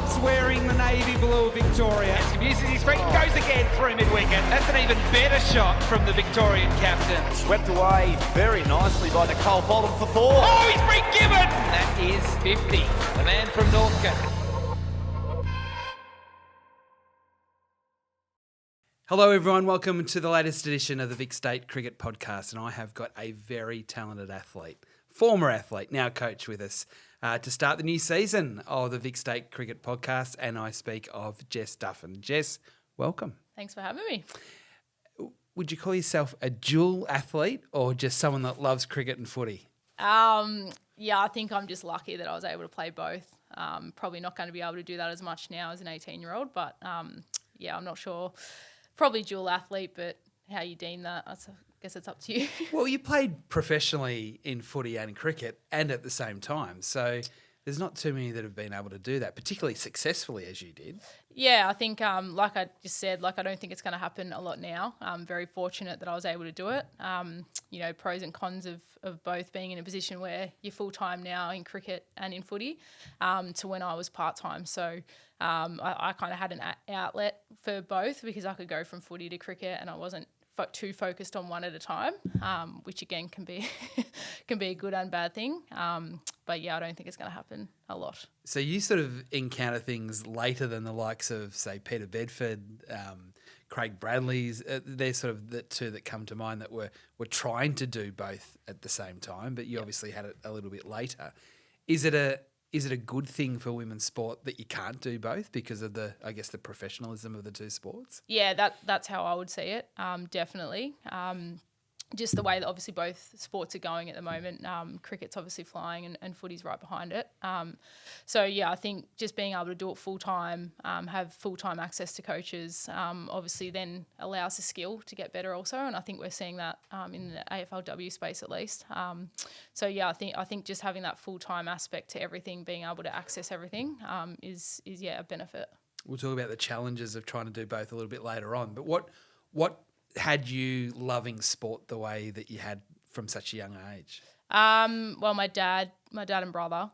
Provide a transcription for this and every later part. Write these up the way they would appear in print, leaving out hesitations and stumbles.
loves wearing the navy blue of Victoria. He uses his feet and goes again through mid-wicket. That's an even better shot from the Victorian captain. Swept away very nicely by Nicole Bolton for 4. Oh, he's been given! That is 50. The man from Northcote. Hello everyone, welcome to the latest edition of the Vic State Cricket Podcast, and I have got a very talented athlete, former athlete, now coach with us to start the new season of the Vic State Cricket Podcast, and I speak of Jess Duffin. Jess, welcome. Thanks for having me. Would you call yourself a dual athlete or just someone that loves cricket and footy? Yeah, I think I'm just lucky that I was able to play both. Probably not going to be able to do that as much now as an 18-year-old, but yeah, I'm not sure. Probably dual athlete, but how you deem that, I guess it's up to you. Well, you played professionally in footy and cricket and at the same time, so there's not too many that have been able to do that, particularly successfully as you did. Yeah, I think, like I just said, I don't think it's going to happen a lot now. I'm very fortunate that I was able to do it. Pros and cons of both being in a position where you're full-time now in cricket and in footy to when I was part-time. So I kind of had an outlet for both because I could go from footy to cricket and I wasn't too focused on one at a time, which again can be a good and bad thing. But yeah, I don't think it's going to happen a lot. So you sort of encounter things later than the likes of, say, Peter Bedford, Craig Bradley's. They're sort of the two that come to mind that were trying to do both at the same time, but you obviously had it a little bit later. Is it a good thing for women's sport that you can't do both because of the professionalism of the two sports? Yeah, that's how I would see it, definitely. Just the way that obviously both sports are going at the moment. Cricket's obviously flying and footy's right behind it. So, yeah, I think just being able to do it full-time, have full-time access to coaches, obviously then allows the skill to get better also, and I think we're seeing that in the AFLW space at least. So, yeah, I think just having that full-time aspect to everything, being able to access everything is a benefit. We'll talk about the challenges of trying to do both a little bit later on, but what had you loving sport the way that you had from such a young age? Well, my dad and brother.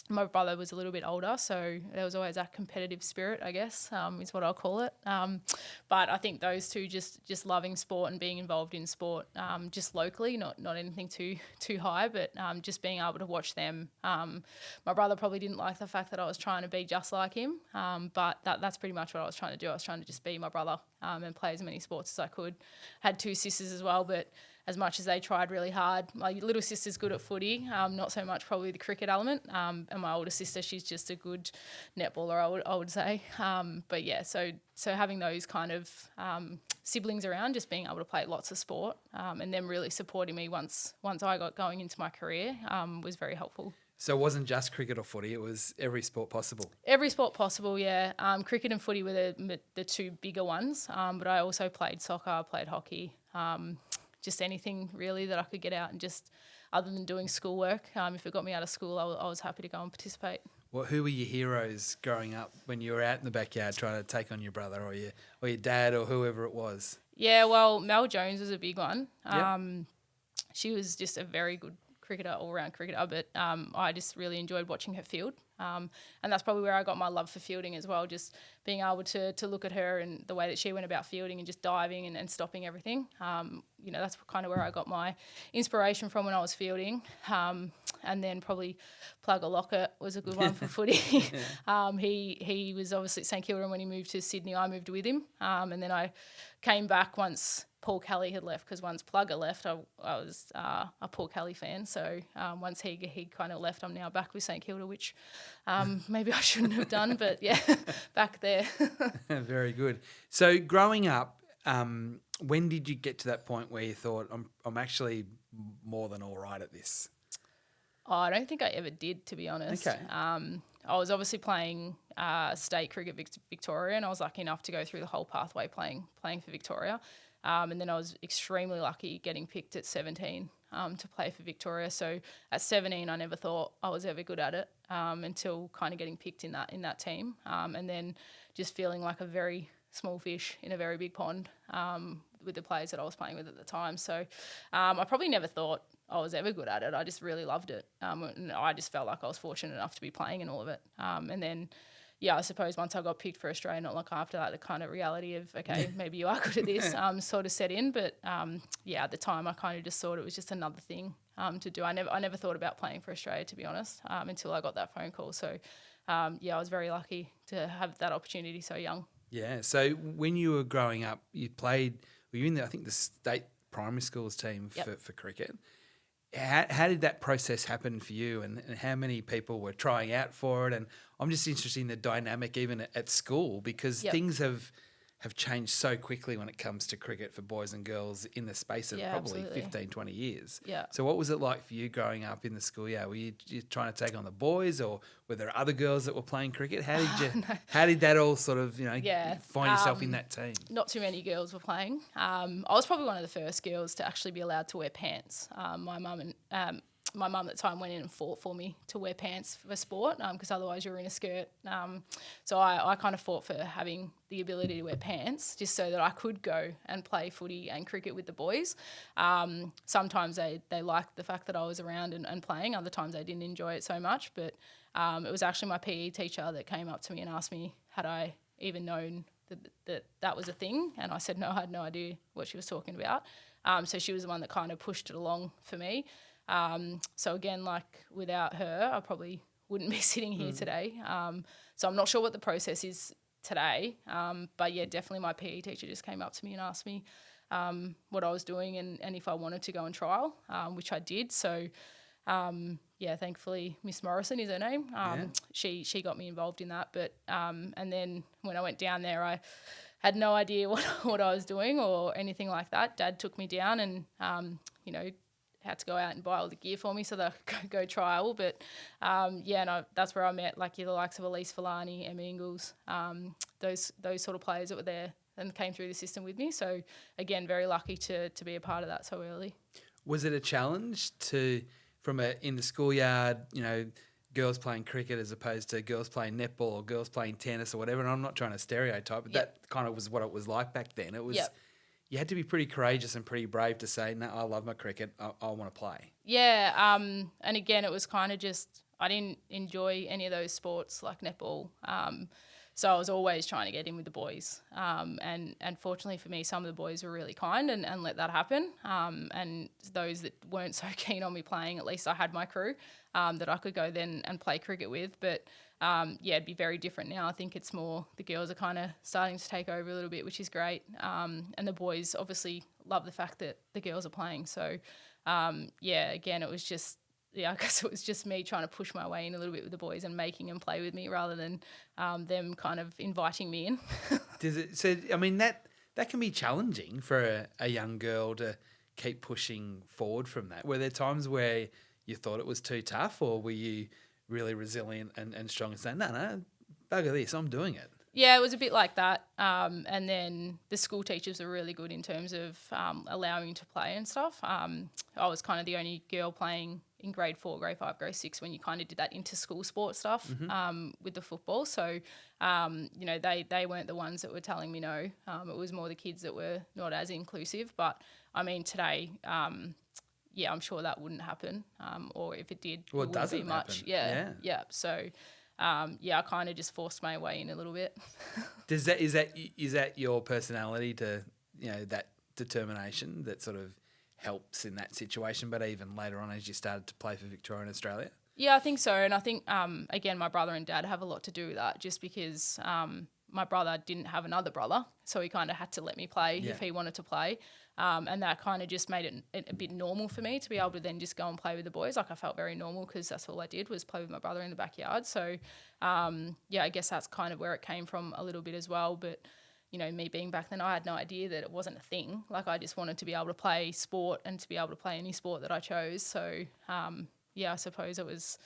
My brother was a little bit older, so there was always that competitive spirit, I guess, is what I'll call it. But I think those two just loving sport and being involved in sport, just locally, not anything too high, but just being able to watch them. My brother probably didn't like the fact that I was trying to be just like him, but that's pretty much what I was trying to do. I was trying to just be my brother and play as many sports as I could. Had two sisters as well, but as much as they tried really hard. My little sister's good at footy, not so much probably the cricket element. And my older sister, she's just a good netballer, I would say. But yeah, so having those kind of siblings around, just being able to play lots of sport, and them really supporting me once I got going into my career was very helpful. So it wasn't just cricket or footy, it was every sport possible? Every sport possible, yeah. Cricket and footy were the two bigger ones, but I also played soccer, I played hockey, just anything really that I could get out and just, other than doing schoolwork, if it got me out of school, I was happy to go and participate. Well, who were your heroes growing up when you were out in the backyard trying to take on your brother or your dad or whoever it was? Yeah, well, Mel Jones was a big one. Yep. She was just a very good cricketer, all-round cricketer, but I just really enjoyed watching her field. And that's probably where I got my love for fielding as well, just being able to look at her and the way that she went about fielding and just diving and stopping everything. That's kind of where I got my inspiration from when I was fielding. And then probably Plugger Lockett was a good one for footy. He was obviously at St Kilda, and when he moved to Sydney, I moved with him. And then I came back once Paul Kelly had left, because once Plugger left, I was a Paul Kelly fan. So once he kind of left, I'm now back with St Kilda, which maybe I shouldn't have done, but yeah, back there. Very good. So growing up, when did you get to that point where you thought, I'm actually more than all right at this? Oh, I don't think I ever did, to be honest. Okay. I was obviously playing state cricket Victoria, and I was lucky enough to go through the whole pathway playing for Victoria. And then I was extremely lucky getting picked at 17 to play for Victoria. So at 17, I never thought I was ever good at it until kind of getting picked in that team. And then just feeling like a very small fish in a very big pond with the players that I was playing with at the time. So I probably never thought I was ever good at it. I just really loved it. And I just felt like I was fortunate enough to be playing in all of it. And then, I suppose once I got picked for Australia, not long after that, the kind of reality of, okay, maybe you are good at this sort of set in. But, at the time I kind of just thought it was just another thing to do. I never thought about playing for Australia, to be honest, until I got that phone call. So, I was very lucky to have that opportunity so young. Yeah. So when you were growing up, you were you in I think the state primary schools team for cricket. How did that process happen for you, and how many people were trying out for it? And I'm just interested in the dynamic even at school, because things have changed so quickly when it comes to cricket for boys and girls in the space of probably absolutely. 15, 20 years. Yeah. So what was it like for you growing up in the school? Yeah, were you trying to take on the boys, or were there other girls that were playing cricket? How did how did that all sort of, find yourself in that team? Not too many girls were playing. I was probably one of the first girls to actually be allowed to wear pants. My mum at the time went in and fought for me to wear pants for sport, because otherwise you were in a skirt. So I kind of fought for having the ability to wear pants just so that I could go and play footy and cricket with the boys. Sometimes they liked the fact that I was around and playing. Other times they didn't enjoy it so much. But it was actually my PE teacher that came up to me and asked me, had I even known that was a thing? And I said, no, I had no idea what she was talking about. So she was the one that kind of pushed it along for me. So again, like without her, I probably wouldn't be sitting here today. So I'm not sure what the process is today. But definitely my PE teacher just came up to me and asked me what I was doing and if I wanted to go and trial, which I did. So thankfully Miss Morrison is her name. She got me involved in that. But and then when I went down there, I had no idea what I was doing or anything like that. Dad took me down and had to go out and buy all the gear for me so that I could go trial. But, that's where I met the likes of Elise Filani, Emma Ingles, those sort of players that were there and came through the system with me. So, again, very lucky to be a part of that so early. Was it a challenge in the schoolyard, girls playing cricket as opposed to girls playing netball or girls playing tennis or whatever? And I'm not trying to stereotype, but that kind of was what it was like back then. It was... You had to be pretty courageous and pretty brave to say, no, I love my cricket, I want to play. Yeah, and again, it was kind of just, I didn't enjoy any of those sports like netball. So I was always trying to get in with the boys. And fortunately for me, some of the boys were really kind and let that happen. And those that weren't so keen on me playing, at least I had my crew that I could go then and play cricket with. But it'd be very different now. I think it's more the girls are kind of starting to take over a little bit, which is great. And the boys obviously love the fact that the girls are playing. So, again, it was just, I guess it was just me trying to push my way in a little bit with the boys and making them play with me rather than them kind of inviting me in. That can be challenging for a young girl to keep pushing forward from that. Were there times where you thought it was too tough, or were you really resilient and strong and saying, no, bugger this, I'm doing it? Yeah, it was a bit like that. And then the school teachers were really good in terms of allowing me to play and stuff. I was kind of the only girl playing in grade 4, grade 5, grade 6 when you kind of did that inter-school sport stuff with the football. So, they weren't the ones that were telling me no. It was more the kids that were not as inclusive. But, today, I'm sure that wouldn't happen. Or if it did, well, it wouldn't be much. Happen. Yeah. So... I kind of just forced my way in a little bit. Is that your personality to, that determination that sort of helps in that situation, but even later on as you started to play for Victoria and Australia? Yeah, I think so. And I think, again, my brother and dad have a lot to do with that just because my brother didn't have another brother, so he kind of had to let me play if he wanted to play. And that kind of just made it a bit normal for me to be able to then just go and play with the boys. Like I felt very normal because that's all I did was play with my brother in the backyard. So, I guess that's kind of where it came from a little bit as well. But, me being back then, I had no idea that it wasn't a thing. Like I just wanted to be able to play sport and to be able to play any sport that I chose. So, I suppose it was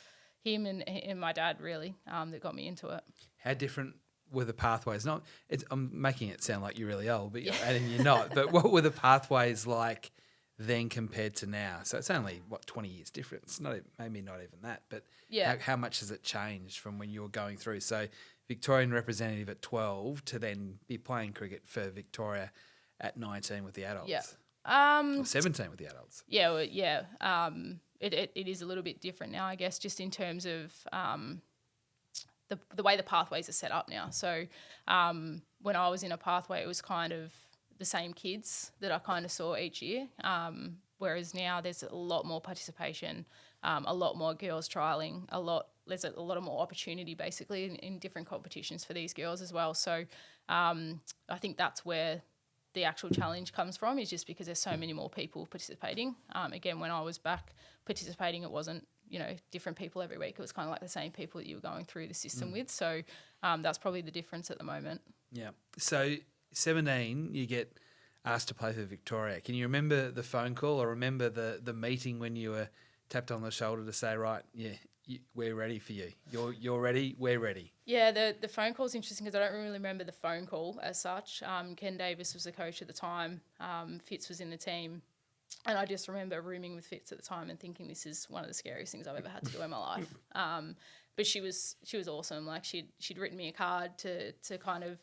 him and my dad really that got me into it. How different were the pathways? I'm making it sound like you're really old, but and you're not. But what were the pathways like then compared to now? So it's only 20 years difference. Maybe not even that. But how much has it changed from when you were going through? So Victorian representative at 12 to then be playing cricket for Victoria at 19 with the adults. Yeah. Or 17 with the adults? Yeah, it is a little bit different now, I guess, just in terms of the way the pathways are set up now. So when I was in a pathway, it was kind of the same kids that I kind of saw each year, whereas now there's a lot more participation, a lot more girls trialling, there's a lot of more opportunity basically in different competitions for these girls as well. So I think that's where the actual challenge comes from, is just because there's so many more people participating. Again, when I was back participating, it wasn't, different people every week. It was kind of like the same people that you were going through the system with. So that's probably the difference at the moment. Yeah. So 17, you get asked to play for Victoria. Can you remember the phone call or remember the meeting when you were tapped on the shoulder to say, right, we're ready for you. You're ready, we're ready. Yeah, the phone call is interesting because I don't really remember the phone call as such. Ken Davis was the coach at the time. Fitz was in the team. And I just remember rooming with Fitz at the time and thinking this is one of the scariest things I've ever had to do in my life. But she was awesome. Like she'd written me a card to kind of,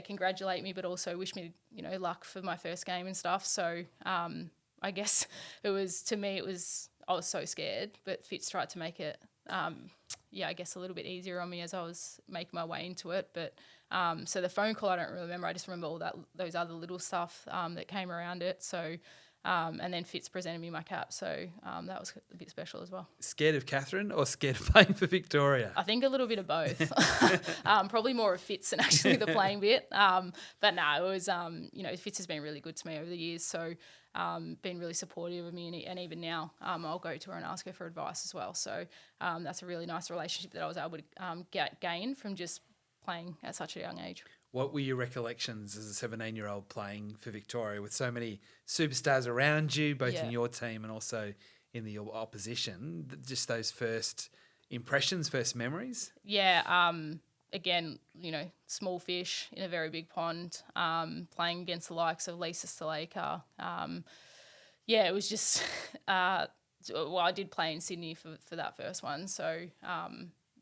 congratulate me, but also wish me, luck for my first game and stuff. So I guess I was so scared, but Fitz tried to make it, I guess a little bit easier on me as I was making my way into it. But so the phone call I don't really remember. I just remember all those other little stuff that came around it. So and then Fitz presented me my cap, so that was a bit special as well. Scared of Catherine or scared of playing for Victoria? I think a little bit of both. Probably more of Fitz than actually the playing bit. But no, it was, Fitz has been really good to me over the years, so been really supportive of me, and even now I'll go to her and ask her for advice as well. So that's a really nice relationship that I was able to gain from just playing at such a young age. What were your recollections as a 17-year-old playing for Victoria with so many superstars around you, both in your team and also in the opposition? Just those first impressions, first memories? Yeah, again, small fish in a very big pond, playing against the likes of Lisa Stalaker. It was just, I did play in Sydney for that first one. So,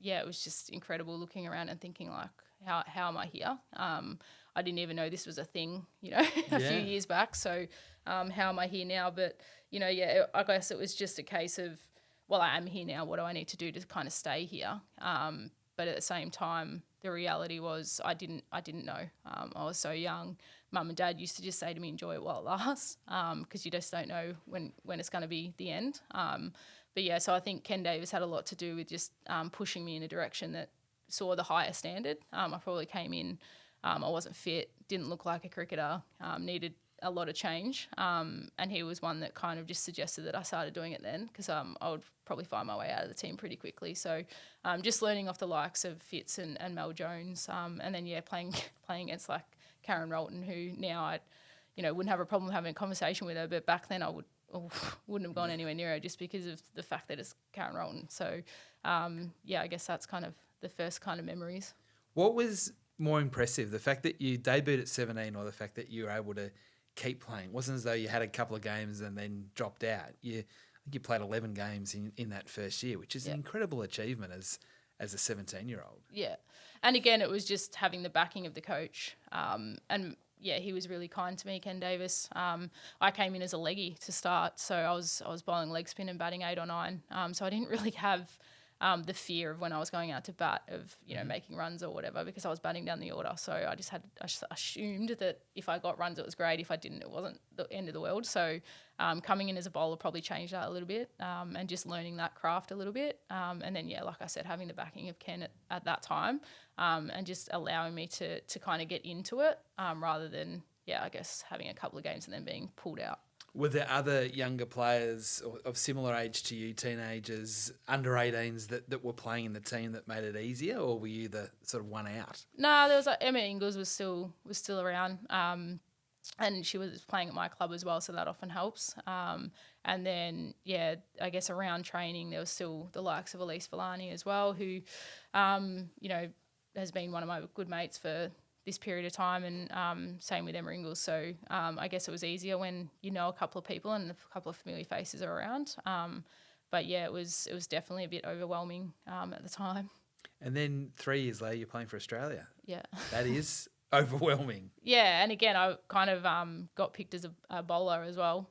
it was just incredible looking around and thinking like, how am I here? I didn't even know this was a thing, a few years back. So how am I here now? But, I guess it was just a case of, well, I am here now. What do I need to do to kind of stay here? But at the same time, the reality was I didn't know. I was so young. Mum and Dad used to just say to me, enjoy it while it lasts, because you just don't know when it's going to be the end. So I think Ken Davis had a lot to do with just pushing me in a direction that saw the higher standard. I probably came in, I wasn't fit, didn't look like a cricketer, needed a lot of change. And he was one that kind of just suggested that I started doing it then, because I would probably find my way out of the team pretty quickly. So just learning off the likes of Fitz and Mel Jones, and then playing against like Karen Rolton, who now I wouldn't have a problem having a conversation with her, but back then I wouldn't have gone anywhere near her just because of the fact that it's Karen Rolton. So I guess that's kind of the first kind of memories. What was more impressive, the fact that you debuted at 17 or the fact that you were able to keep playing? It wasn't as though you had a couple of games and then dropped out. I think you played 11 games in that first year, which is an incredible achievement as a 17-year-old. Yeah. And again, it was just having the backing of the coach. He was really kind to me, Ken Davis. I came in as a leggy to start, so I was bowling leg spin and batting 8 or 9. So I didn't really have the fear of when I was going out to bat of, making runs or whatever, because I was batting down the order. So I just assumed that if I got runs, it was great. If I didn't, it wasn't the end of the world. So coming in as a bowler probably changed that a little bit, and just learning that craft a little bit. And then, like I said, having the backing of Ken at that time, and just allowing me to kind of get into it, rather than, I guess, having a couple of games and then being pulled out. Were there other younger players of similar age to you, teenagers, under 18s that were playing in the team that made it easier, or were you the sort of one out? No, there was Emma Ingles was still around, and she was playing at my club as well, so that often helps. And then I guess around training there was still the likes of Elise Villani as well, who, has been one of my good mates for this period of time, and same with Emma Ingles. So I guess it was easier when a couple of people and a couple of familiar faces are around. But it was definitely a bit overwhelming at the time. And then 3 years later, you're playing for Australia. Yeah. That is overwhelming. Yeah, and again, I kind of got picked as a bowler as well.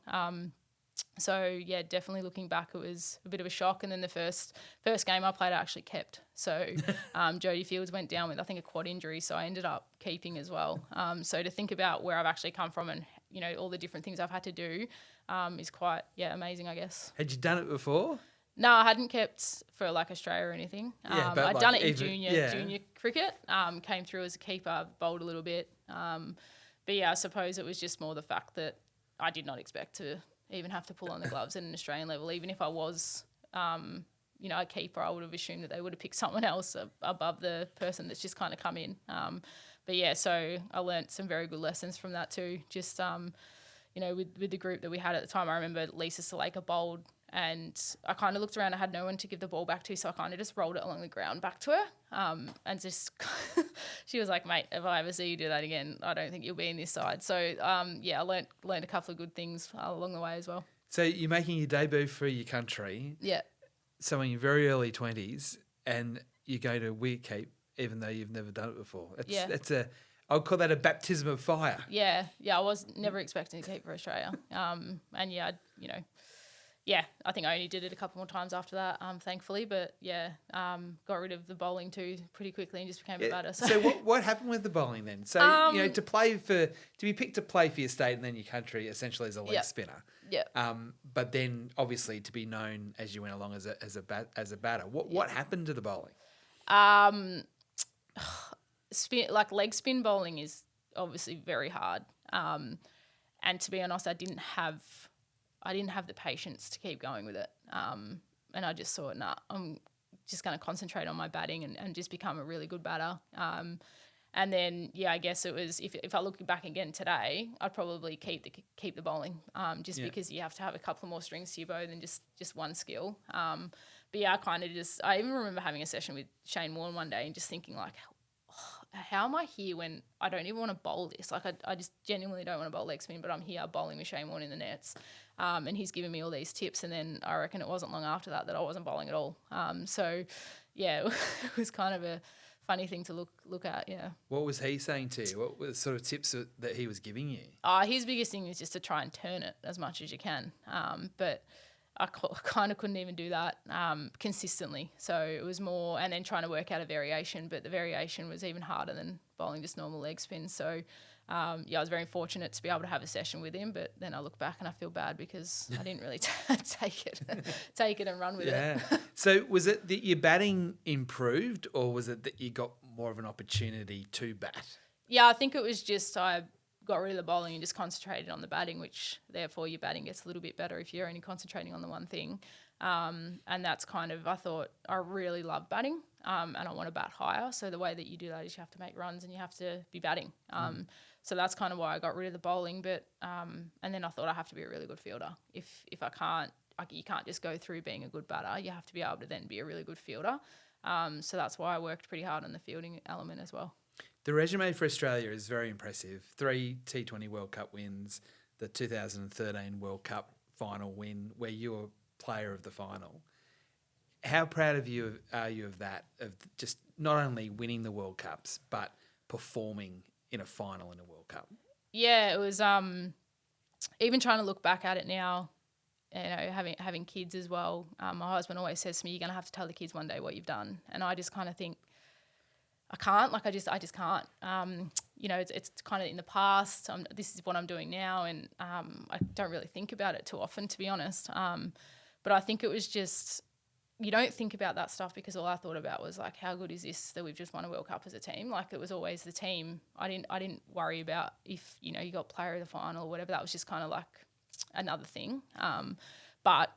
So, yeah, definitely looking back, it was a bit of a shock. And then the first game I played, I actually kept. So Jodie Fields went down with, I think, a quad injury, so I ended up keeping as well. So to think about where I've actually come from and, all the different things I've had to do is quite, amazing, I guess. Had you done it before? No, I hadn't kept for Australia or anything. But I'd done it in even, junior cricket, came through as a keeper, bowled a little bit. But yeah, I suppose it was just more the fact that I did not expect to even have to pull on the gloves at an Australian level. Even if I was, a keeper, I would have assumed that they would have picked someone else above the person that's just kind of come in. But yeah, so I learnt some very good lessons from that too. Just, with the group that we had at the time, I remember Lisa Saleka bowled and I kind of looked around, I had no one to give the ball back to, so I kind of just rolled it along the ground back to her. And just, she was like, mate, if I ever see you do that again, I don't think you'll be in this side. So, I learned a couple of good things along the way as well. So you're making your debut for your country. Yeah. So in your very early 20s, and you go to wicketkeep, even though you've never done it before. I would call that a baptism of fire. Yeah, I was never expecting to keep for Australia. I think I only did it a couple more times after that, thankfully. But got rid of the bowling too pretty quickly and just became a batter. So what happened with the bowling then? So to be picked to play for your state and then your country essentially as a leg spinner. Yeah. But then obviously to be known as you went along as a batter. What happened to the bowling? Leg spin bowling is obviously very hard. And to be honest, I didn't have the patience to keep going with it. And I just thought, I'm just going to concentrate on my batting and just become a really good batter. And then, I guess it was, if I look back again today, I'd probably keep the bowling because you have to have a couple more strings to your bow than just one skill. I even remember having a session with Shane Warne one day and just thinking like, how am I here when I don't even want to bowl this? Like I just genuinely don't want to bowl leg spin, but I'm here bowling with Shane Warne in the nets. And he's giving me all these tips. And then I reckon it wasn't long after that I wasn't bowling at all. It was kind of a funny thing to look at, yeah. What was he saying to you? What were the sort of tips that he was giving you? His biggest thing is just to try and turn it as much as you can. But I kind of couldn't even do that consistently. So it was more, and then trying to work out a variation, but the variation was even harder than bowling just normal leg spin. So, I was very fortunate to be able to have a session with him, but then I look back and I feel bad because I didn't really take it and run with it. So was it that your batting improved or was it that you got more of an opportunity to bat? Yeah, I think it was just I got rid of the bowling and just concentrated on the batting, which therefore your batting gets a little bit better if you're only concentrating on the one thing. And that's kind of, I thought, I really love batting and I want to bat higher. So the way that you do that is you have to make runs and you have to be batting. So that's kind of why I got rid of the bowling. But and then I thought I have to be a really good fielder. If I can't, you can't just go through being a good batter. You have to be able to then be a really good fielder. So that's why I worked pretty hard on the fielding element as well. The resume for Australia is very impressive. 3 T20 World Cup wins, the 2013 World Cup final win where you were player of the final. How proud are you of that, of just not only winning the World Cups but performing in a final in a World Cup? Yeah, it was even trying to look back at it now, having kids as well. My husband always says to me, you're going to have to tell the kids one day what you've done. And I just kind of think, I can't. I just can't. It's kind of in the past. This is what I'm doing now, and I don't really think about it too often, to be honest. But I think it was just, you don't think about that stuff because all I thought about was like, how good is this that we've just won a World Cup as a team? Like it was always the team. I didn't worry about if you got player of the final or whatever. That was just kind of like another thing. But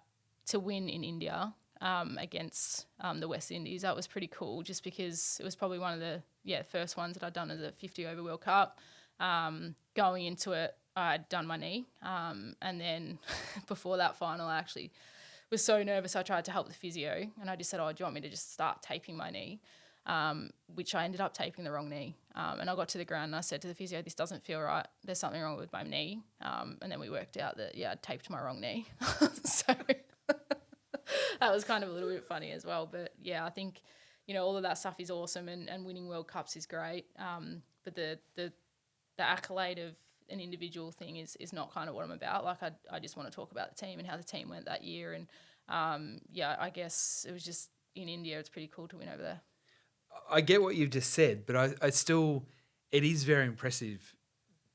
to win in India. Against the West Indies. That was pretty cool just because it was probably one of the first ones that I'd done as a 50-over World Cup. Going into it, I'd done my knee. And then before that final, I actually was so nervous I tried to help the physio and I just said, do you want me to just start taping my knee? Which I ended up taping the wrong knee. And I got to the ground and I said to the physio, this doesn't feel right. There's something wrong with my knee. And then we worked out that, I'd taped my wrong knee. So... that was kind of a little bit funny as well. But, I think, all of that stuff is awesome, and winning World Cups is great. But the accolade of an individual thing is not kind of what I'm about. Like I just want to talk about the team and how the team went that year. And I guess it was just in India. It's pretty cool to win over there. I get what you've just said, but I still, it is very impressive.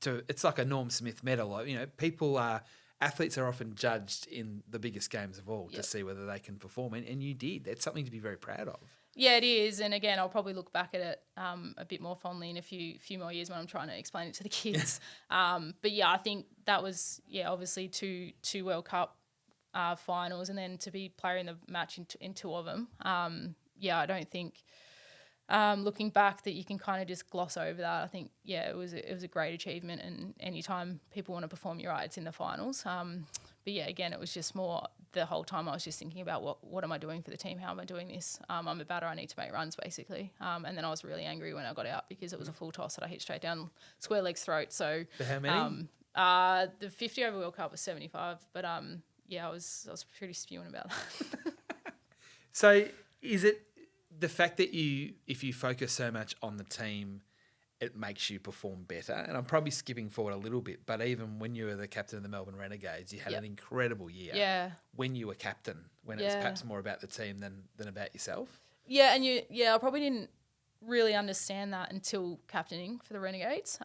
It's like a Norm Smith medal. Like, athletes are often judged in the biggest games of all to see whether they can perform, and you did. That's something to be very proud of. Yeah, it is. And again, I'll probably look back at it a bit more fondly in a few more years when I'm trying to explain it to the kids. But yeah, I think that was obviously two World Cup finals, and then to be player in the match in two of them. I don't think looking back that you can kind of just gloss over that. I think it was a great achievement, and anytime people want to perform, you're right, it's in the finals. But yeah, again, it was just more the whole time I was just thinking about what am I doing for the team? How am I doing this? I'm a batter. I need to make runs, basically. And then I was really angry when I got out because it was a full toss that I hit straight down square leg's throat. So for how many? The 50 over World Cup was 75. But I was pretty spewing about that. So is it the fact that if you focus so much on the team, it makes you perform better? And I'm probably skipping forward a little bit, but even when you were the captain of the Melbourne Renegades, you had an incredible year. Yeah. When you were captain, when it was perhaps more about the team than about yourself. Yeah, and I probably didn't really understand that until captaining for the Renegades.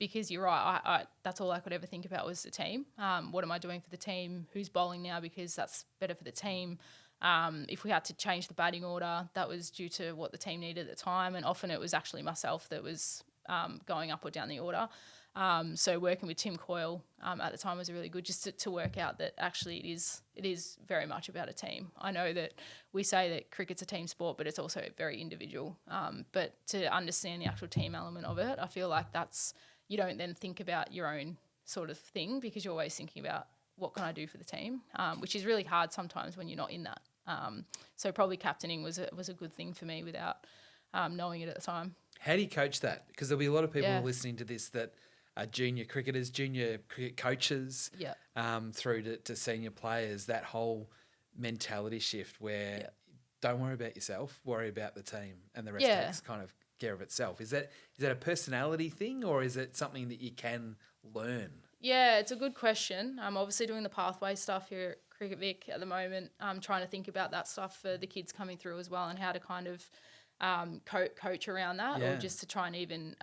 Because you're right, I that's all I could ever think about was the team. What am I doing for the team? Who's bowling now? Because that's better for the team. If we had to change the batting order, that was due to what the team needed at the time, and often it was actually myself that was going up or down the order. So working with Tim Coyle at the time was really good, just to work out that actually it is very much about a team. I know that we say that cricket's a team sport, but it's also very individual. But to understand the actual team element of it, I feel like you don't then think about your own sort of thing, because you're always thinking about what can I do for the team, which is really hard sometimes when you're not in that. So probably captaining was a good thing for me without knowing it at the time. How do you coach that? Because there'll be a lot of people listening to this that are junior cricketers, junior cricket coaches, through to senior players, that whole mentality shift where don't worry about yourself, worry about the team, and the rest takes kind of care of itself. Is that a personality thing, or is it something that you can learn? Yeah, it's a good question. I'm obviously doing the pathway stuff here at Cricket Vic at the moment. I'm trying to think about that stuff for the kids coming through as well, and how to kind of coach around that, or just to try and even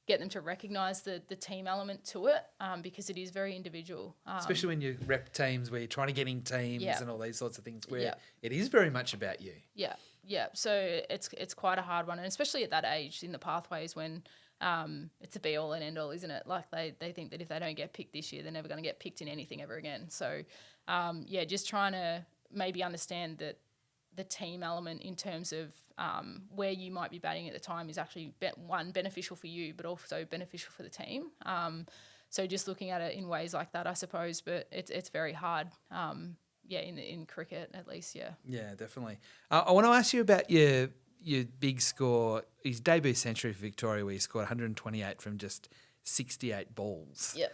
get them to recognise the team element to it, because it is very individual. Especially when you rep teams where you're trying to get in teams and all these sorts of things where it is very much about you. Yeah. So it's quite a hard one, and especially at that age in the pathways when it's a be all and end all, isn't it? Like they think that if they don't get picked this year, they're never going to get picked in anything ever again. So just trying to maybe understand that the team element in terms of where you might be batting at the time is actually beneficial for you, but also beneficial for the team. So just looking at it in ways like that, I suppose, but it's very hard. In cricket at least, Yeah, definitely. I want to ask you about your big score, his debut century for Victoria, where he scored 128 from just 68 balls. Yep.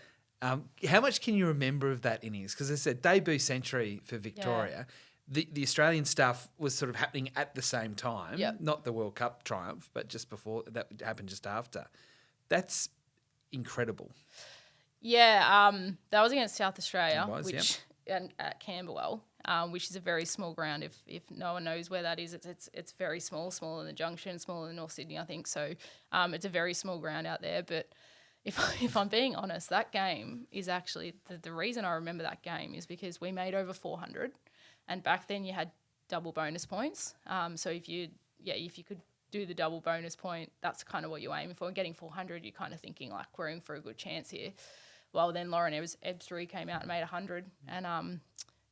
How much can you remember of that innings? Because it's a debut century for Victoria. The Australian stuff was sort of happening at the same time, not the World Cup triumph, but just before, that happened just after. That's incredible. Yeah, that was against South Australia, at Camberwell, which is a very small ground. If no one knows where that is, it's very small, smaller than the Junction, smaller than North Sydney, I think. So it's a very small ground out there. But if I'm being honest, that game is actually the reason I remember that game is because we made over 400, and back then you had double bonus points. So if you could do the double bonus point, that's kind of what you're aiming for. Getting 400, you're kind of thinking like we're in for a good chance here. Well, then Lauren Ebsbury came out and made 100, and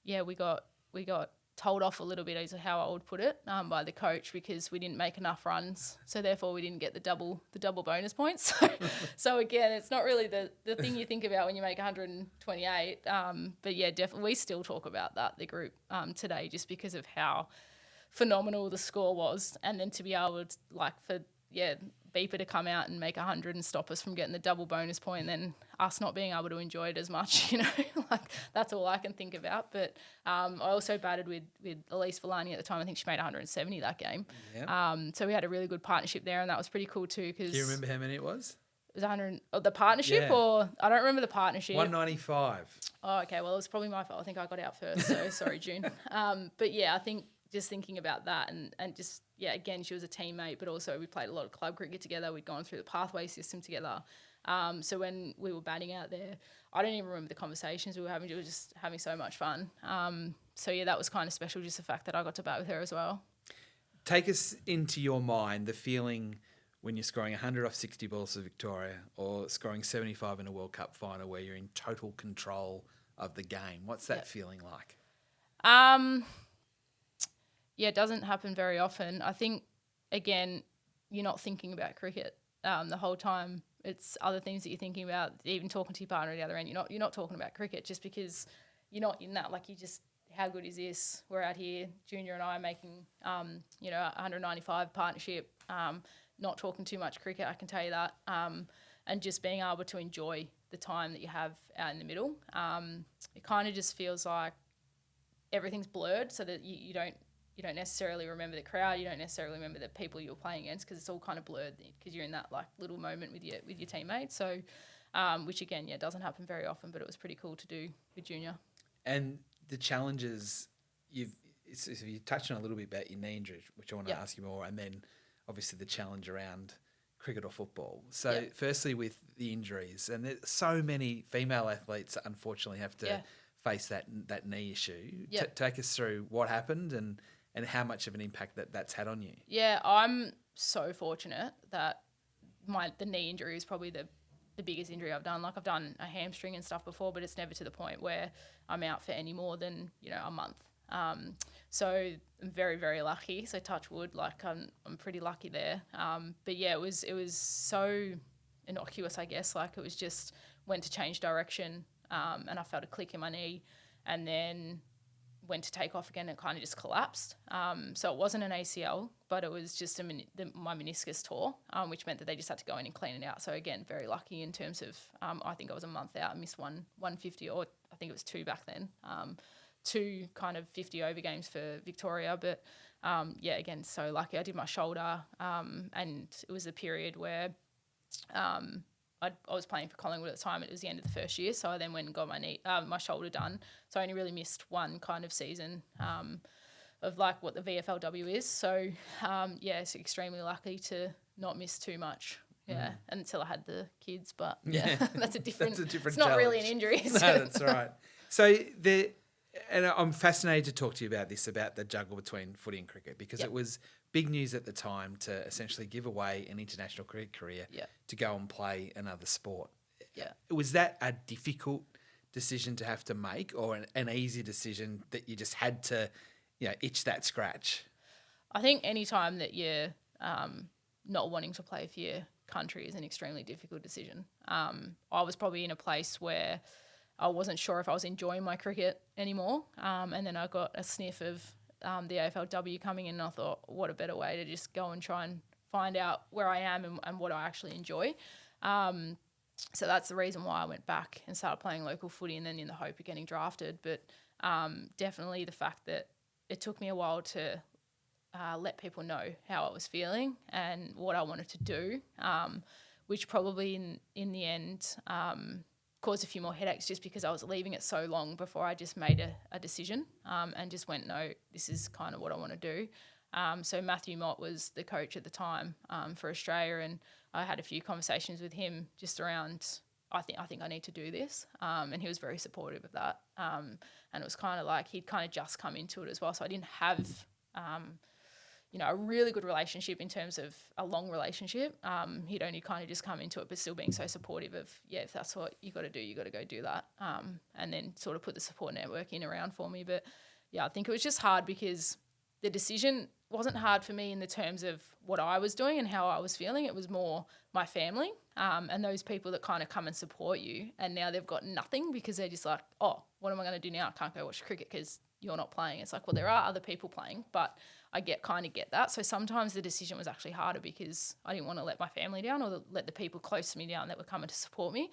we got told off a little bit, is how I would put it, by the coach, because we didn't make enough runs, so therefore we didn't get the double bonus points. So again, it's not really the thing you think about when you make 128. But yeah, definitely we still talk about that, the group, today, just because of how phenomenal the score was, and then to be able to beeper to come out and make 100 and stop us from getting the double bonus point, and then us not being able to enjoy it as much, like that's all I can think about. But I also batted with Elise Villani at the time. I think she made 170 that game. Yep. So we had a really good partnership there, and that was pretty cool too. Cause do you remember how many it was? It was 100. The partnership, or I don't remember the partnership. 195. Oh, okay. Well, it was probably my fault. I think I got out first. So sorry, June. But yeah, I think just thinking about that and just, again, she was a teammate, but also we played a lot of club cricket together. We'd gone through the pathway system together. So when we were batting out there, I don't even remember the conversations we were having. We were just having so much fun. So yeah, that was kind of special, just the fact that I got to bat with her as well. Take us into your mind, the feeling when you're scoring 100 off 60 balls for Victoria, or scoring 75 in a World Cup final where you're in total control of the game. What's that feeling like? Yeah, it doesn't happen very often. I think, again, you're not thinking about cricket the whole time. It's other things that you're thinking about, even talking to your partner at the other end. You're not talking about cricket just because you're not in that. Like, you just, how good is this? We're out here, Junior and I, making, 195 partnership, not talking too much cricket, I can tell you that, and just being able to enjoy the time that you have out in the middle. It kind of just feels like everything's blurred, so that you don't necessarily remember the crowd, you don't necessarily remember the people you're playing against, because it's all kind of blurred because you're in that like little moment with your teammates. So, which again, doesn't happen very often, but it was pretty cool to do with Junior. And the challenges you touched on a little bit about your knee injury, which I want to ask you more, and then obviously the challenge around cricket or football. So firstly, with the injuries, and there's so many female athletes that unfortunately have to face that knee issue. Take us through what happened and how much of an impact that's had on you. Yeah, I'm so fortunate that the knee injury is probably the biggest injury I've done. Like, I've done a hamstring and stuff before, but it's never to the point where I'm out for any more than, a month. So I'm very, very lucky. So touch wood, like I'm pretty lucky there. But yeah, it was so innocuous, I guess. Like, it was just went to change direction, and I felt a click in my knee, and then went to take off again and kind of just collapsed. So it wasn't an ACL, but it was just my meniscus tore, which meant that they just had to go in and clean it out. So again, very lucky in terms of, I think I was a month out. I missed 150, or I think it was 2 back then. 2 kind of 50 over games for Victoria. But again, so lucky. I did my shoulder, and it was a period where I was playing for Collingwood at the time. It was the end of the first year, so I then went and got my shoulder done. So I only really missed one kind of season of like what the VFLW is. So it's extremely lucky to not miss too much. Yeah, until I had the kids, but that's a different. It's not really an injury. No, that's right. So and I'm fascinated to talk to you about this, about the juggle between footy and cricket, because it was big news at the time to essentially give away an international cricket career to go and play another sport. Yeah. Was that a difficult decision to have to make, or an easy decision that you just had to, itch that scratch? I think any time that you're not wanting to play for your country is an extremely difficult decision. I was probably in a place where I wasn't sure if I was enjoying my cricket anymore. And then I got a sniff of the AFLW coming in, and I thought, what a better way to just go and try and find out where I am and what I actually enjoy. So that's the reason why I went back and started playing local footy, and then in the hope of getting drafted. But definitely the fact that it took me a while to let people know how I was feeling and what I wanted to do, which probably in the end caused a few more headaches, just because I was leaving it so long before I just made a decision and just went, no, this is kind of what I want to do. So Matthew Mott was the coach at the time for Australia, and I had a few conversations with him just around, I think I need to do this, and he was very supportive of that. And it was kind of like he'd kind of just come into it as well, so I didn't have a really good relationship in terms of a long relationship. He'd only kind of just come into it, but still being so supportive of, if that's what you got to do, you got to go do that. And then sort of put the support network in around for me. But I think it was just hard because the decision wasn't hard for me in the terms of what I was doing and how I was feeling. It was more my family and those people that kind of come and support you. And now they've got nothing because they're just like, oh, what am I going to do now? I can't go watch cricket because you're not playing. It's like, well, there are other people playing, but I get that. So sometimes the decision was actually harder because I didn't want to let my family down or let the people close to me down that were coming to support me.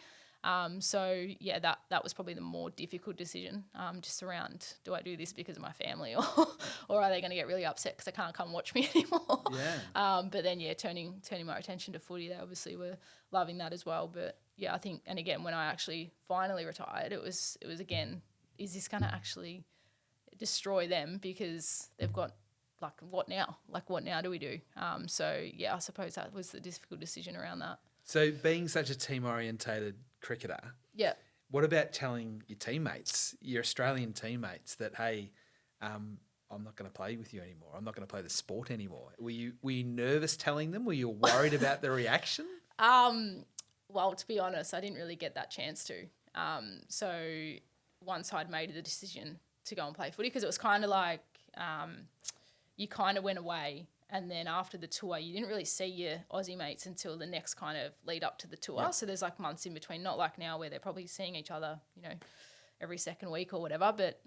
So yeah, that was probably the more difficult decision, just around, do I do this because of my family or are they going to get really upset because they can't come watch me anymore? Yeah. But then turning my attention to footy, they obviously were loving that as well. But yeah, I think, and again, when I actually finally retired, it was again, is this going to actually destroy them because they've got, like, what now? Like, what now do we do? So yeah, I suppose that was the difficult decision around that. So being such a team-orientated cricketer, Yeah. what about telling your teammates, your Australian teammates, that, hey, I'm not going to play with you anymore. I'm not going to play the sport anymore. Were you nervous telling them? Were you worried about the reaction? Well, to be honest, I didn't really get that chance to. So once I'd made the decision to go and play footy, because it was kind of like you kind of went away, and then after the tour, you didn't really see your Aussie mates until the next kind of lead up to the tour. Yep. So there's like months in between, not like now where they're probably seeing each other, every second week or whatever, but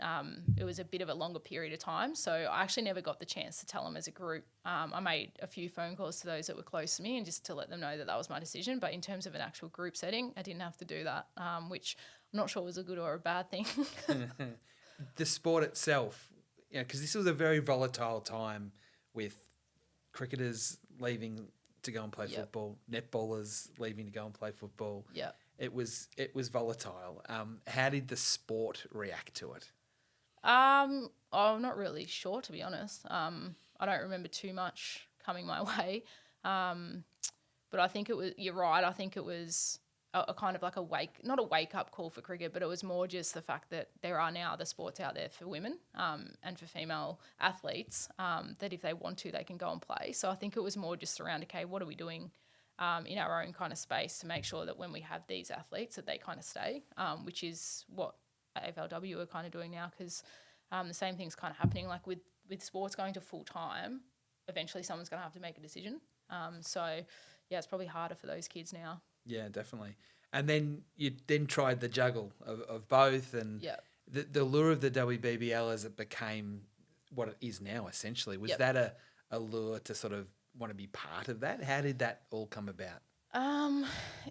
it was a bit of a longer period of time. So I actually never got the chance to tell them as a group. I made a few phone calls to those that were close to me and just to let them know that was my decision. But in terms of an actual group setting, I didn't have to do that, which I'm not sure was a good or a bad thing. The sport itself, because this was a very volatile time with cricketers leaving to go and play football, netballers leaving to go and play football. Yeah. It was volatile. How did the sport react to it? I'm not really sure, to be honest. I don't remember too much coming my way. But I think you're right. I think it was a kind of like not a wake-up call for cricket, but it was more just the fact that there are now other sports out there for women and for female athletes that if they want to, they can go and play. So I think it was more just around, okay, what are we doing in our own kind of space to make sure that when we have these athletes that they kind of stay, which is what AFLW are kind of doing now, because the same thing's kind of happening. Like with sports going to full-time, eventually someone's going to have to make a decision. So, yeah, it's probably harder for those kids now. Yeah, definitely. And then you tried the juggle of both, and the lure of the WBBL as it became what it is now, essentially. Was that a lure to sort of want to be part of that? How did that all come about?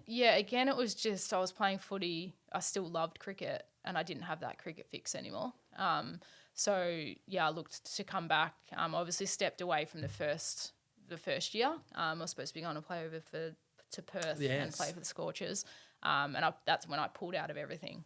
Yeah, again, it was just I was playing footy. I still loved cricket, and I didn't have that cricket fix anymore. So, yeah, I looked to come back. Obviously stepped away from the first year. I was supposed to be going to play over to Perth and play for the Scorchers. And that's when I pulled out of everything.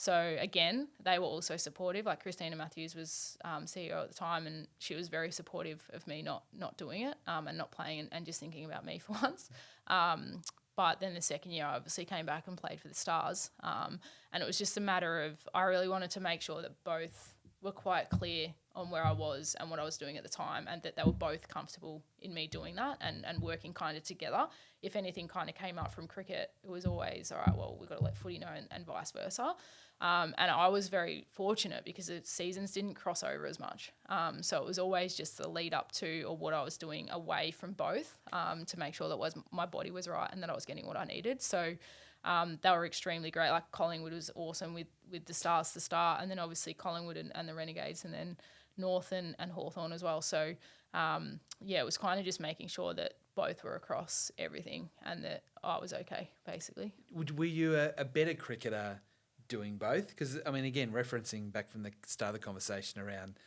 So again, they were also supportive. Like Christina Matthews was CEO at the time, and she was very supportive of me not doing it and not playing and just thinking about me for once. But then the second year, I obviously came back and played for the Stars. And it was just a matter of I really wanted to make sure that both were quite clear on where I was and what I was doing at the time, and that they were both comfortable in me doing that and working kind of together. If anything kind of came up from cricket, it was always, all right, well, we've got to let footy know and vice versa. And I was very fortunate because the seasons didn't cross over as much. So it was always just the lead up to or what I was doing away from both to make sure that my body was right and that I was getting what I needed. So they were extremely great. Like Collingwood was awesome with the Stars to start, and then obviously Collingwood and the Renegades, and then North and Hawthorn as well. So, it was kind of just making sure that both were across everything and that I was okay, basically. Were you a better cricketer doing both? Because, I mean, again, referencing back from the start of the conversation around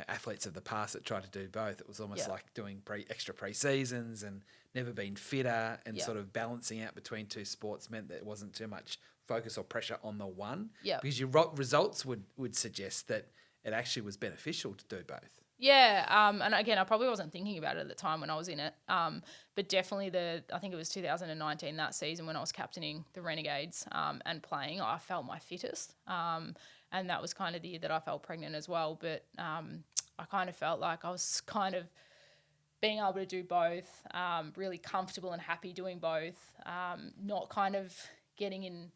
athletes of the past that tried to do both, it was almost like doing extra pre-seasons and never being fitter and sort of balancing out between two sports meant that it wasn't too much focus or pressure on the one. Yeah. Because your results would suggest that it actually was beneficial to do both. Yeah, and again, I probably wasn't thinking about it at the time when I was in it, but definitely I think it was 2019, that season when I was captaining the Renegades and playing, I felt my fittest, and that was kind of the year that I felt pregnant as well, but I kind of felt like I was kind of being able to do both, really comfortable and happy doing both, not kind of getting in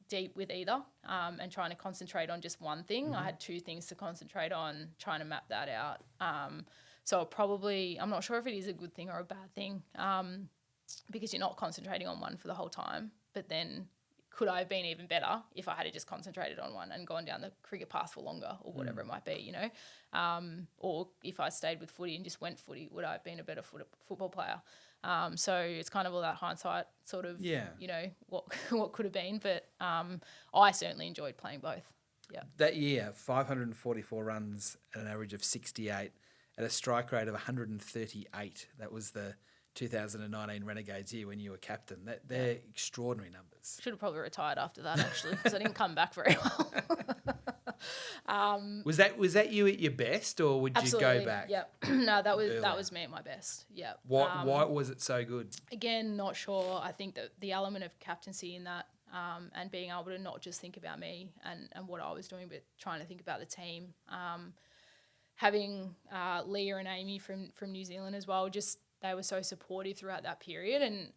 deep with either and trying to concentrate on just one thing. I had two things to concentrate on, trying to map that out. So probably, I'm not sure if it is a good thing or a bad thing because you're not concentrating on one for the whole time, but then could I have been even better if I had just concentrated on one and gone down the cricket path for longer or whatever it might be, you know? Or if I stayed with footy and just went footy, would I have been a better football player? So it's kind of all that hindsight sort of, you know, what could have been. But I certainly enjoyed playing both. Yeah. That year, 544 runs at an average of 68 at a strike rate of 138. That was the 2019 Renegades year when you were captain. They're extraordinary numbers. Should have probably retired after that, actually, because I didn't come back very well. Was that you at your best, or would Absolutely, you go back? Yeah. No, that was me at my best. Yeah. Why was it so good? Again, not sure. I think that the element of captaincy in that and being able to not just think about me and what I was doing, but trying to think about the team. Having Leah and Amy from New Zealand as well, just they were so supportive throughout that period. And,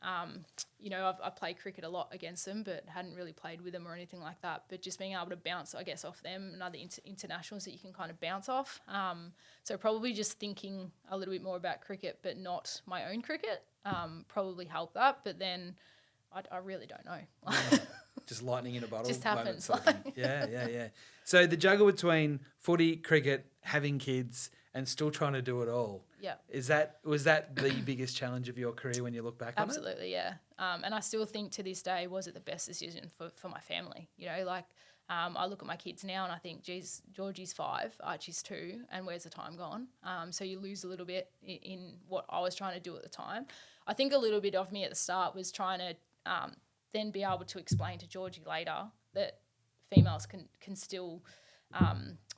you know, I played cricket a lot against them, but hadn't really played with them or anything like that. But just being able to bounce, I guess, off them and other internationals that you can kind of bounce off. So probably just thinking a little bit more about cricket, but not my own cricket, probably helped that. But then I really don't know. Just lightning in a bottle. Just happens. Yeah. So the juggle between footy, cricket, having kids, and still trying to do it all. Yeah. Was that the biggest challenge of your career when you look back on it? Absolutely, yeah. And I still think to this day, was it the best decision for my family? You know, like I look at my kids now and I think, geez, Georgie's 5, Archie's 2, and where's the time gone? So you lose a little bit in what I was trying to do at the time. I think a little bit of me at the start was trying to then be able to explain to Georgie later that females can still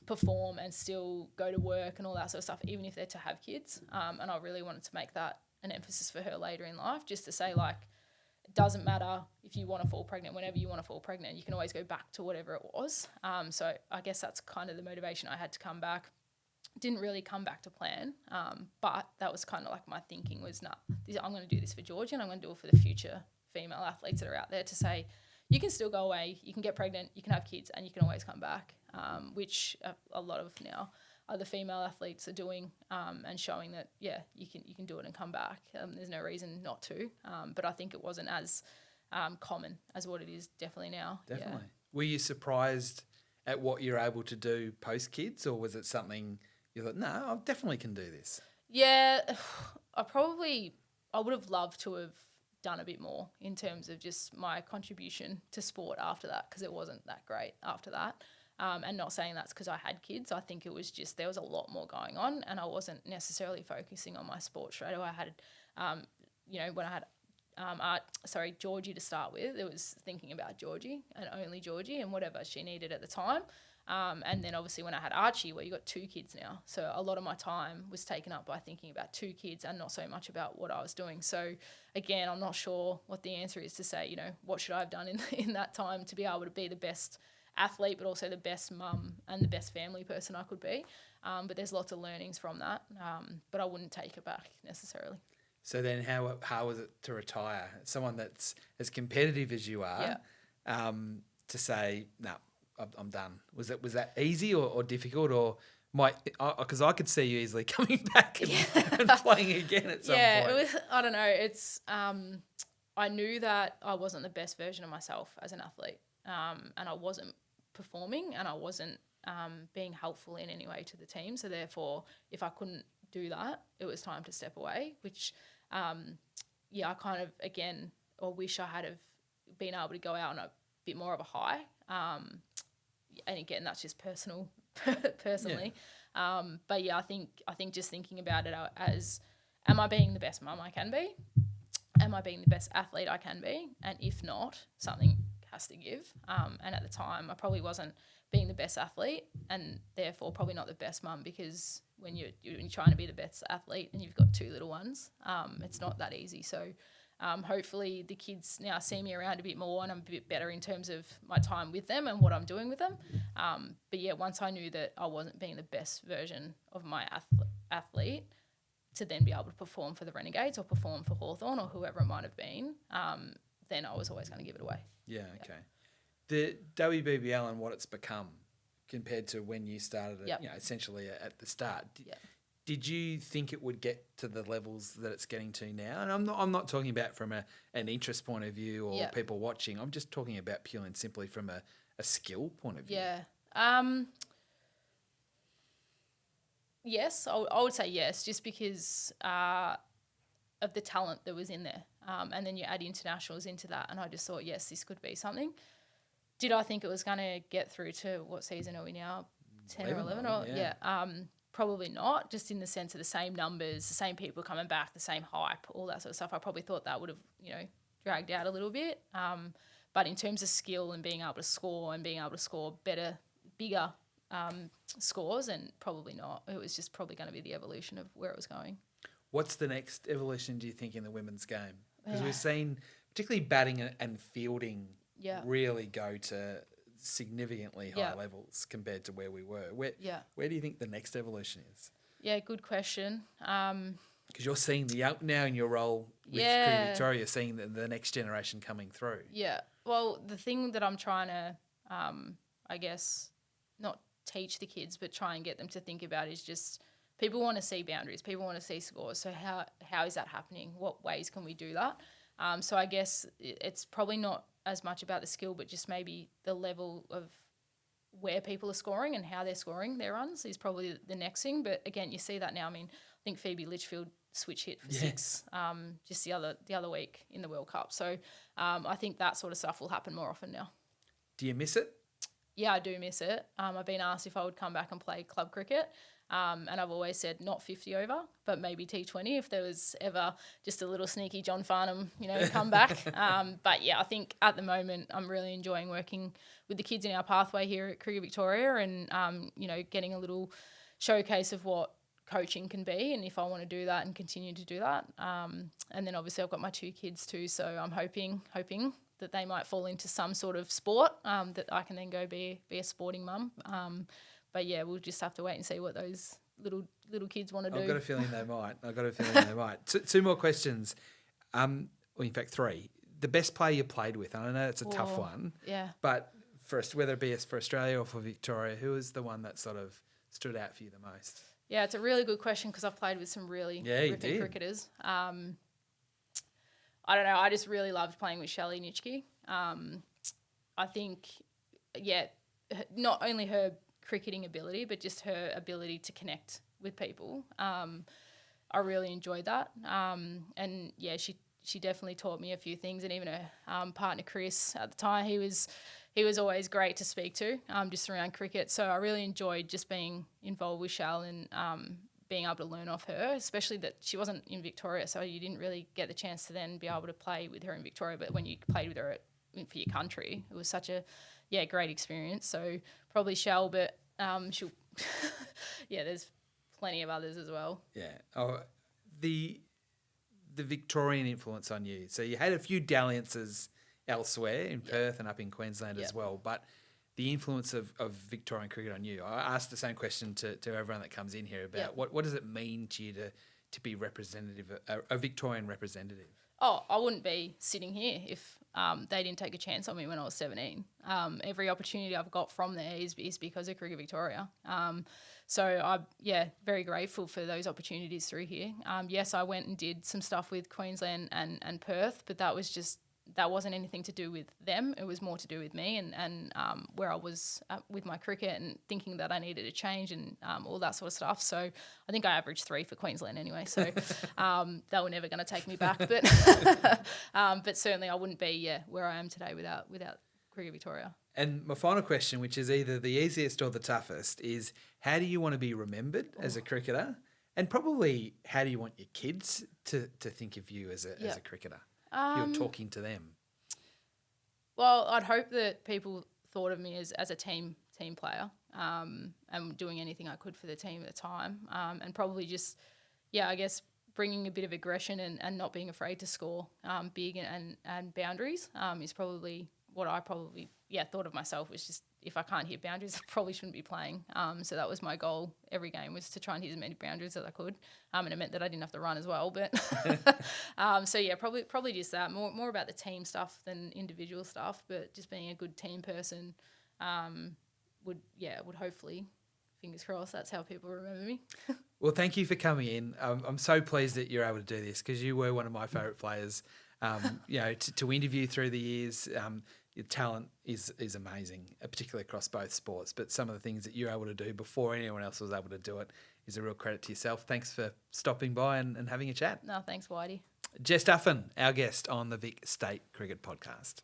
perform and still go to work and all that sort of stuff, even if they're to have kids. And I really wanted to make that an emphasis for her later in life, just to say, like, it doesn't matter if you want to fall pregnant, whenever you want to fall pregnant, you can always go back to whatever it was. So I guess that's kind of the motivation I had to come back. Didn't really come back to plan, but that was kind of like my thinking was, I'm going to do this for Georgie and I'm going to do it for the future female athletes that are out there, to say you can still go away, you can get pregnant, you can have kids, and you can always come back, which a lot of now other female athletes are doing, and showing that, you can do it and come back. There's no reason not to, but I think it wasn't as common as what it is definitely now. Definitely. Yeah. Were you surprised at what you're able to do post-kids, or was it something you thought, no, I definitely can do this? Yeah, I would have loved to have done a bit more in terms of just my contribution to sport after that, because it wasn't that great after that. And not saying that's because I had kids. I think it was just there was a lot more going on and I wasn't necessarily focusing on my sport straight away. I had, when I had Georgie to start with, it was thinking about Georgie and only Georgie and whatever she needed at the time. And then obviously when I had Archie, where you got 2 kids now. So a lot of my time was taken up by thinking about 2 kids and not so much about what I was doing. So again, I'm not sure what the answer is to say, you know, what should I have done in that time to be able to be the best athlete, but also the best mum and the best family person I could be. But there's lots of learnings from that. But I wouldn't take it back necessarily. So then how was it to retire? Someone that's as competitive as you are, to say, no, I'm done. Was that easy or difficult, or because I could see you easily coming back and playing again at some point. Yeah, it was. I don't know. It's. I knew that I wasn't the best version of myself as an athlete, and I wasn't performing, and I wasn't being helpful in any way to the team. So therefore, if I couldn't do that, it was time to step away. Which, I kind of wish I had have been able to go out on a bit more of a high. And again, that's just personally. But yeah, I think just thinking about it as, am I being the best mum I can be? Am I being the best athlete I can be? And if not, something has to give. And at the time, I probably wasn't being the best athlete, and therefore probably not the best mum, because when you're trying to be the best athlete and you've got 2 little ones, it's not that easy. So hopefully the kids now see me around a bit more and I'm a bit better in terms of my time with them and what I'm doing with them. But yeah, once I knew that I wasn't being the best version of my athlete, to then be able to perform for the Renegades or perform for Hawthorn or whoever it might have been, then I was always going to give it away. Yeah, okay. The WBBL and what it's become compared to when you started it, essentially at the start. Did you think it would get to the levels that it's getting to now? And I'm not talking about from an interest point of view or people watching. I'm just talking about purely and simply from a skill point of view. Yeah. Yes, I would say yes, just because of the talent that was in there. And then you add internationals into that, and I just thought, yes, this could be something. Did I think it was going to get through to what season are we now? 10 or 11? Probably not, just in the sense of the same numbers, the same people coming back, the same hype, all that sort of stuff. I probably thought that would have, dragged out a little bit. But in terms of skill and being able to score better, bigger scores, and probably not. It was just probably going to be the evolution of where it was going. What's the next evolution, do you think, in the women's game? Because we've seen, particularly batting and fielding, really go to significantly higher levels compared to where we were. Where do you think the next evolution is? Yeah, good question. Because you're seeing now in your role with Cricket Victoria, you're seeing the next generation coming through. Yeah. Well, the thing that I'm trying to, I guess, not teach the kids, but try and get them to think about is just people want to see boundaries. People want to see scores. So how is that happening? What ways can we do that? So I guess it's probably not as much about the skill, but just maybe the level of where people are scoring and how they're scoring their runs is probably the next thing. But again, you see that now. I mean, I think Phoebe Litchfield switch hit for 6 just the other week in the World Cup. So I think that sort of stuff will happen more often now. Do you miss it? Yeah, I do miss it. I've been asked if I would come back and play club cricket. And I've always said not 50 over, but maybe T20 if there was ever just a little sneaky John Farnham, comeback. But yeah, I think at the moment I'm really enjoying working with the kids in our pathway here at Cricket Victoria and, getting a little showcase of what coaching can be and if I want to do that and continue to do that. And then obviously I've got my 2 kids too, so I'm hoping that they might fall into some sort of sport that I can then go be a sporting mum. But yeah, we'll just have to wait and see what those little kids want to do. I've got a feeling they might. 2 more questions. In fact 3. The best player you played with, and I know it's a tough one. Yeah. But first, whether it be for Australia or for Victoria, who is the one that sort of stood out for you the most? Yeah, it's a really good question because I've played with some really ripping cricketers. I don't know. I just really loved playing with Shelley Nitschke. I think, not only her cricketing ability, but just her ability to connect with people. I really enjoyed that. And yeah, she definitely taught me a few things. And even her partner Chris at the time, he was always great to speak to, just around cricket. So I really enjoyed just being involved with Shell and being able to learn off her, especially that she wasn't in Victoria, so you didn't really get the chance to then be able to play with her in Victoria. But when you played with her for your country, it was such a great experience. So probably Shell, but she'll there's plenty of others as well. Yeah. Oh, the Victorian influence on you. So you had a few dalliances elsewhere in Perth and up in Queensland as well, but the influence of Victorian cricket on you. I asked the same question to everyone that comes in here about what does it mean to you to be representative, a Victorian representative? Oh, I wouldn't be sitting here if they didn't take a chance on me when I was 17. Every opportunity I've got from there is because of Cricket Victoria. So I'm, very grateful for those opportunities through here. Yes, I went and did some stuff with Queensland and Perth, but that wasn't anything to do with them. It was more to do with me and where I was with my cricket and thinking that I needed a change and all that sort of stuff. So I think I averaged 3 for Queensland anyway. So they were never going to take me back. But certainly I wouldn't be where I am today without Cricket Victoria. And my final question, which is either the easiest or the toughest, is how do you want to be remembered as a cricketer? And probably how do you want your kids to think of you as a cricketer? You're talking to them. Well, I'd hope that people thought of me as a team player and doing anything I could for the team at the time. And probably just, I guess, bringing a bit of aggression and not being afraid to score big and boundaries is probably what I probably thought of myself, was just if I can't hit boundaries, I probably shouldn't be playing. So that was my goal every game, was to try and hit as many boundaries as I could. And it meant that I didn't have to run as well. But probably just that, more about the team stuff than individual stuff. But just being a good team person would hopefully fingers crossed, that's how people remember me. Well, thank you for coming in. I'm so pleased that you're able to do this because you were one of my favourite players. To interview through the years, your talent is amazing, particularly across both sports. But some of the things that you're able to do before anyone else was able to do it is a real credit to yourself. Thanks for stopping by and having a chat. No, thanks, Whitey. Jess Duffin, our guest on the Vic State Cricket Podcast.